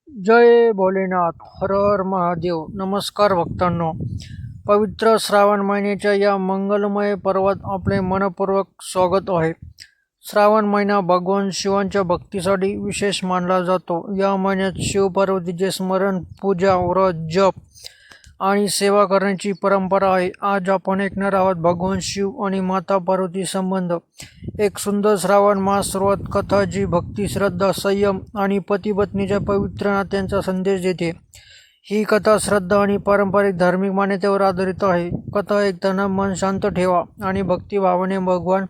जय भोलेनाथ. हर हर महादेव. नमस्कार भक्तांनो. पवित्र श्रावण महिन्याच्या या मंगलमय पर्वात आपले मनपूर्वक स्वागत आहे. श्रावण महिना भगवान शिवांच्या भक्तीसाठी विशेष मानला जातो. या महिन्यात शिवपार्वतीचे स्मरण, पूजा, व्रत, जप आणि सेवा करण्याची परंपरा आहे. आज आपण ऐकणार आहोत भगवान शिव आणि माता पार्वती संबंध. एक सुंदर श्रावण मास सुरुवात कथा जी भक्ती, श्रद्धा, संयम आणि पती पत्नीच्या पवित्र नात्यांचा संदेश देते. ही कथा श्रद्धा आणि पारंपरिक धार्मिक मान्यतेवर आधारित आहे. कथा ऐकताना मन शांत ठेवा आणि भक्तिभावाने भगवान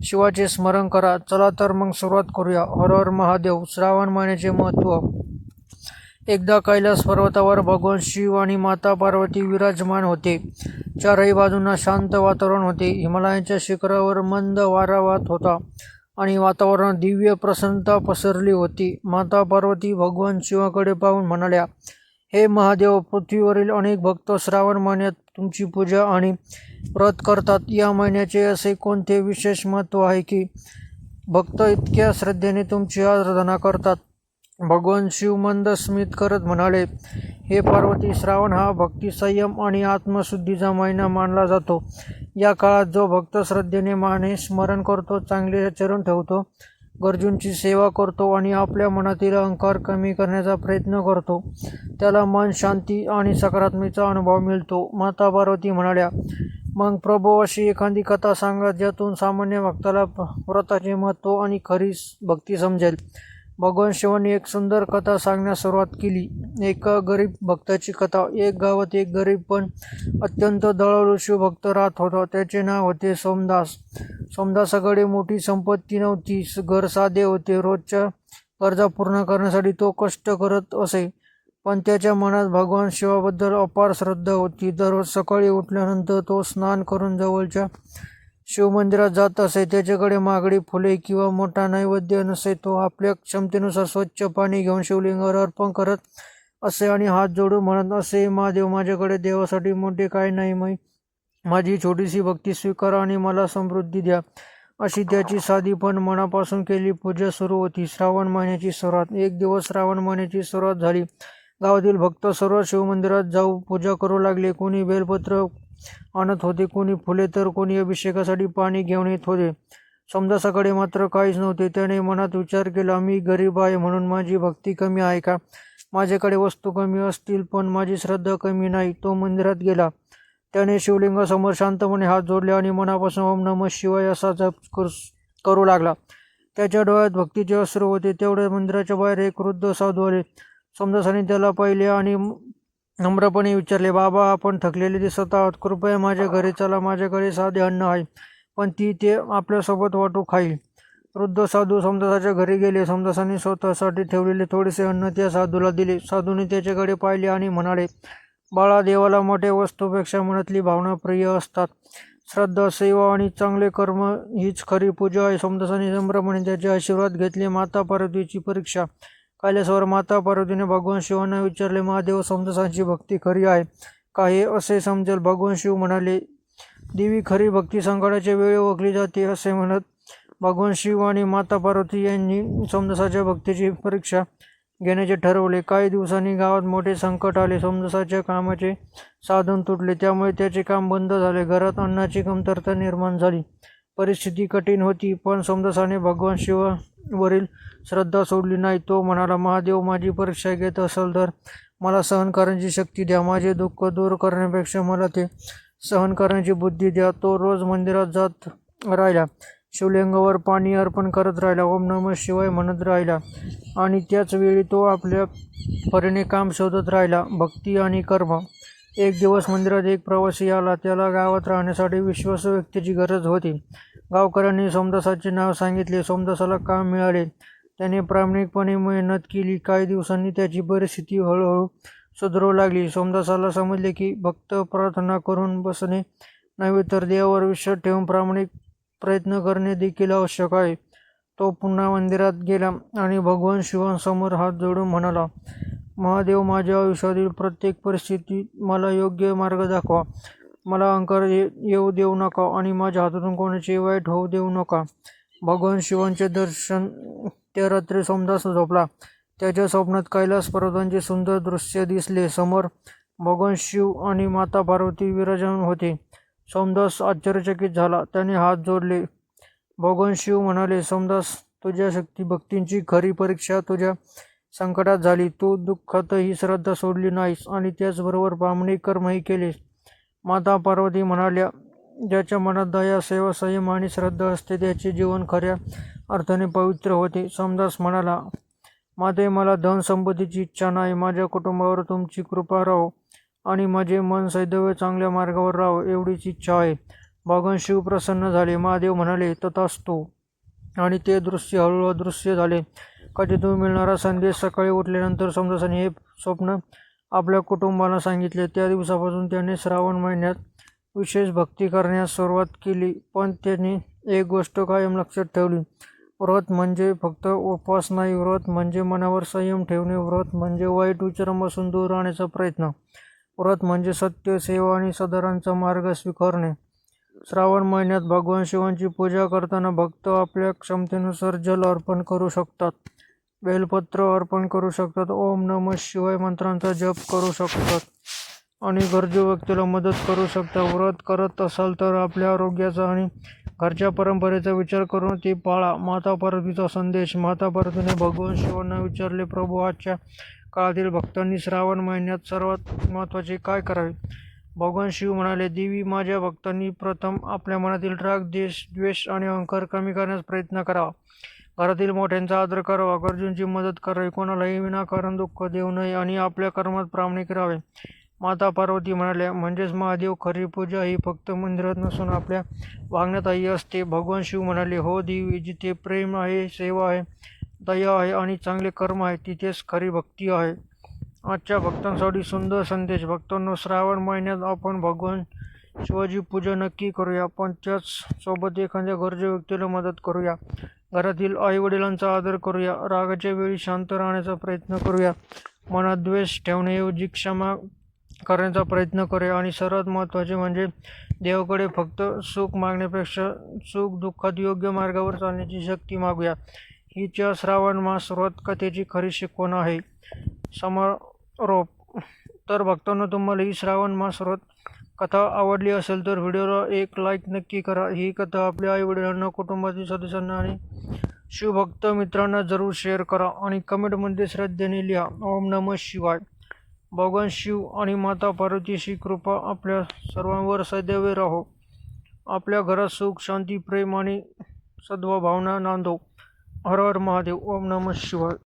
शिवाचे स्मरण करा. चला तर मग सुरुवात करूया. हर हर महादेव. श्रावण महिन्याचे महत्त्व. एकदा कैलास पर्वतावर भगवान शिव आणि माता पार्वती विराजमान होते. चारही बाजूंना शांत वातावरण होते. हिमालयाच्या शिखरावर मंद वारा वाहत होता आणि वातावरणात दिव्य प्रसन्नता पसरली होती. माता पार्वती भगवान शिवाकडे पाहून म्हणाल्या, हे महादेव, पृथ्वीवरील अनेक भक्त श्रावण महिन्यात तुमची पूजा आणि व्रत करतात. या महिन्याचे असे कोणते विशेष महत्त्व आहे की भक्त इतक्या श्रद्धेने तुमची आराधना करतात? भगवान शिव मंद स्मित करत म्हणाले, हे पार्वती, श्रावण हा भक्ती, संयम आणि आत्मशुद्धीचा महिना मानला जातो. या काळात जो भक्त श्रद्धेने माने स्मरण करतो, चांगले आचरण ठेवतो, गरजूंची सेवा करतो आणि आपल्या मनातील अहंकार कमी करण्याचा प्रयत्न करतो, त्याला मन शांती आणि सकारात्मकतेचा अनुभव मिळतो. माता पार्वती म्हणाल्या, मग प्रभू, अशी एखादी कथा सांगा ज्यातून सामान्य भक्ताला व्रताचे महत्त्व आणि खरी भक्ती समजेल. भगवान शिवांनी एक सुंदर कथा सांगण्यास सुरुवात केली. एका गरीब भक्ताची कथा. एक गावात एक गरीब पण अत्यंत दयाळू शिवभक्त राहत होता. त्याचे नाव होते सोमदास. सोमदासाकडे मोठी संपत्ती नव्हती. घर साधे होते. रोजच्या गरजा पूर्ण करण्यासाठी तो कष्ट करत असे, पण त्याच्या मनात भगवान शिवाबद्दल अपार श्रद्धा होती. दररोज सकाळी उठल्यानंतर तो स्नान करून जवळच्या शिवमंदिरात जात असे. त्याच्याकडे महागडी फुले किंवा मोठा नैवेद्य नसे. तो आपल्या क्षमतेनुसार स्वच्छ पाणी घेऊन शिवलिंगावर अर्पण करत असे आणि हात जोडून म्हणत असे, महादेव, माझ्याकडे देवासाठी मोठे काही नाही, माझी छोटीशी भक्ती स्वीकारा आणि मला समृद्धी द्या. अशी त्याची साधी पण मनापासून केलेली पूजा सुरू होती. श्रावण महिन्याची सुरुवात. एक दिवस श्रावण महिन्याची सुरुवात झाली. गावातील भक्त सर्व शिवमंदिरात जाऊ पूजा करू लागले. कोणी बेलपत्र आणत होते, कोणी फुले, तर कोणी अभिषेकासाठी पाणी घेऊन येत होते. सोमदासाकडे मात्र काहीच नव्हते. त्याने मनात विचार केला, मी गरीब आहे म्हणून माझी भक्ती कमी आहे का? माझ्याकडे वस्तू कमी असतील पण माझी श्रद्धा कमी नाही. तो मंदिरात गेला. त्याने शिवलिंगासमोर शांतपणे हात जोडले आणि मनापासून ओम नमः शिवाय असा जप करू लागला. त्याच्या डोळ्यात भक्तीचे अश्रू होते. तेवढ्या मंदिराच्या बाहेर एक वृद्ध साधू आले. सोमदासाने त्याला पाहिले आणि नम्रपणे विचारले, बाबा, आपण थकलेले दिसत आहात, कृपया माझ्या घरी चला. माझ्याकडे साधे अन्न आहे, पण ते आपल्यासोबत वाटू खाईल. वृद्ध साधू सोमदासाच्या घरी गेले. सोमदासाने स्वतःसाठी ठेवलेले थोडेसे अन्न त्या साधूला दिले. साधूने त्याच्याकडे पाहिले आणि म्हणाले, बाळा, देवाला मोठ्या वस्तूपेक्षा मनातली भावना प्रिय असतात. श्रद्धा, सेवा आणि चांगले कर्म हीच खरी पूजा आहे. सोमदासाने नम्रपणे त्याचे आशीर्वाद घेतले. माता पार्वतीची परीक्षा. कैलासावर माता पार्वतीने भगवान शिवांना विचारले, महादेव, सोमदासांची भक्ती खरी आहे का हे असे समजेल? भगवान शिव म्हणाले, देवी खरी भक्ती संकटाच्या वेळी ओळखली जाते. असे म्हणत भगवान शिव आणि माता पार्वती यांनी सोमदासाच्या भक्तीची परीक्षा घेण्याचे ठरवले. काही दिवसांनी गावात मोठे संकट आले. सोमदासाच्या कामाचे साधन तुटले, त्यामुळे त्याचे काम बंद झाले. घरात अन्नाची कमतरता निर्माण झाली. परिस्थिती कठीण होती, पण सोमदासाने भगवान शिवावरील श्रद्धा सोडली नाही. तो म्हणाला, महादेव, माझी परीक्षा घेत असेल तर मला सहन करण्याची शक्ती द्या. माझे दुःख दूर करण्यापेक्षा मला ते सहन करण्याची बुद्धी द्या. तो रोज मंदिरात जात राहिला. शिवलिंगावर पाणी अर्पण करत राहिला. ओम नमः शिवाय म्हणत राहिला आणि त्याच वेळी तो आपल्या परीने काम शोधत राहिला. भक्ती आणि कर्म. एक दिवस मंदिरात एक प्रवासी आला. त्याला गावात राहण्यासाठी विश्वासू व्यक्तीची गरज होती. गावकऱ्यांनी सोमदासाचे नाव सांगितले. सोमदासाला काम मिळाले. त्याने प्रामाणिकपणे मेहनत केली. काही दिवसांनी त्याची परिस्थिती हळूहळू सुधारू लागली. सोमदासाला समजले की भक्त प्रार्थना करून बसणे नव्हे, तर देवावर विश्वास ठेवून प्रामाणिक प्रयत्न करणे देखील आवश्यक आहे. तो पुन्हा मंदिरात गेला आणि भगवान शिवांसमोर हात जोडून म्हणाला, महादेव, माझ्या आयुष्यातील प्रत्येक परिस्थितीत मला योग्य मार्ग दाखवा. मला अहंकार येऊ देऊ नका आणि माझ्या हातातून कोणाचे वाईट होऊ देऊ नका. भगवान शिवांचे दर्शन. त्या रात्री सोमदास झोपला. त्याच्या स्वप्नात कैलास पर्वतांचे सुंदर दृश्य दिसले. समोर भगवान शिव आणि माता पार्वती विराजमान होते. सोमदास आश्चर्यचकित झाला. त्याने हात जोडले. भगवान शिव म्हणाले, सोमदास, तुझ्या भक्तींची खरी परीक्षा तुझ्या संकटात झाली. तू दुःखातही श्रद्धा सोडली नाहीस आणि त्याचबरोबर प्रामाणिक कर्मही केलेस. माता पार्वती म्हणाल्या, ज्याच्या मनात दया, सेवा, संयम आणि श्रद्धा असते त्याचे जीवन खऱ्या अर्थाने पवित्र होते. सोमदास म्हणाला, माते, मला धन संपत्तीची इच्छा नाही. माझ्या कुटुंबावर तुमची कृपा राहो आणि माझे मन सदैव चांगल्या मार्गावर राहो एवढीच इच्छा आहे. भगवान शिव प्रसन्न झाले. महादेव म्हणाले, तथास्तु. आणि ते दृश्य हळूहळू अदृश्य झाले. कधीतून मिळणारा संदेश. सकाळी उठल्यानंतर सोमदासाने हे स्वप्न आपल्या कुटुंबाला सांगितले. त्या दिवसापासून त्याने श्रावण महिन्यात विशेष भक्ती करण्यास सुरुवात केली. पण त्याने एक गोष्ट कायम लक्षात ठेवली. व्रत म्हणजे फक्त उपवास नाही. व्रत म्हणजे मनावर संयम ठेवणे. व्रत म्हणजे वाईट विचारांपासून दूर राहण्याचा प्रयत्न. व्रत म्हणजे सत्य, सेवा आणि सदाचारांचा मार्ग स्वीकारणे. श्रावण महिन्यात भगवान शिवांची पूजा करताना भक्त आपल्या क्षमतेनुसार जल अर्पण करू शकतात, बेलपत्र अर्पण करू शकतात, ओम नमः शिवाय मंत्रांचा जप करू शकतात आणि गरजू व्यक्तीला मदत करू शकतात. व्रत करत असाल तर आपल्या आरोग्याचा आणि घरच्या परंपरेचा विचार करून ते पाळा. माता पार्वतीचा संदेश. माता पार्वतीने भगवान शिवांना विचारले, प्रभू, आजच्या काळातील भक्तांनी श्रावण महिन्यात सर्वात महत्त्वाचे काय करावे? भगवान शिव म्हणाले, देवी, माझ्या भक्तांनी प्रथम आपल्या मनातील राग, द्वेष आणि अहंकार कमी करण्यास प्रयत्न करावा. घरातील मोठ्यांचा आदर करावा, गरजूंची मदत करावी, कोणालाही विनाकारण दुःख देऊ नये आणि आपल्या कर्मात प्रामाणिक राहावे. माता पार्वती म्हणाल्या, म्हणजेच महादेव, खरी पूजा ही फक्त मंदिरात नसून आपल्या वागण्यातही असते. भगवान शिव म्हणाले, हो देवी, जिथे प्रेम आहे, सेवा आहे, दया आहे आणि चांगले कर्म आहे, तिथेच खरी भक्ती आहे. आजच्या भक्तांसाठी सुंदर संदेश. भक्तांनो, श्रावण महिन्यात आपण भगवान शिवाची पूजा नक्की करूया, पण त्याच सोबत एखाद्या गरजू व्यक्तीला मदत करूया. घरातील आईवडिलांचा आदर करूया. रागाच्या वेळी शांत राहण्याचा प्रयत्न करूया. मनात द्वेष ठेवण्याऐवजी क्षमा करण्याचा प्रयत्न करूया. आणि सर्वात महत्त्वाचे म्हणजे देवाकडे फक्त सुख मागण्यापेक्षा सुख दुःखात योग्य मार्गावर चालण्याची शक्ती मागूया. हीच्या श्रावण मास व्रत कथेची खरी शिकवण आहे. समारोप. तर भक्तांनो, तुम्हाला ही श्रावण मास व्रत कथा आवडली असेल तर व्हिडिओला एक लाईक नक्की करा. ही कथा आपल्या आईवडिलांना, कुटुंबातील सदस्यांना आणि शिवभक्त मित्रांना जरूर शेअर करा आणि कमेंटमध्ये श्रद्धेने लिहा, ओम नमः शिवाय. भगवान शिव आणि माता पार्वतीची कृपा आपल्या सर्वांवर सदैव राहो. आपल्या घरात सुख, शांती, प्रेम आणि सद्भावना नांदो. हर हर महादेव. ओम नमः शिवाय.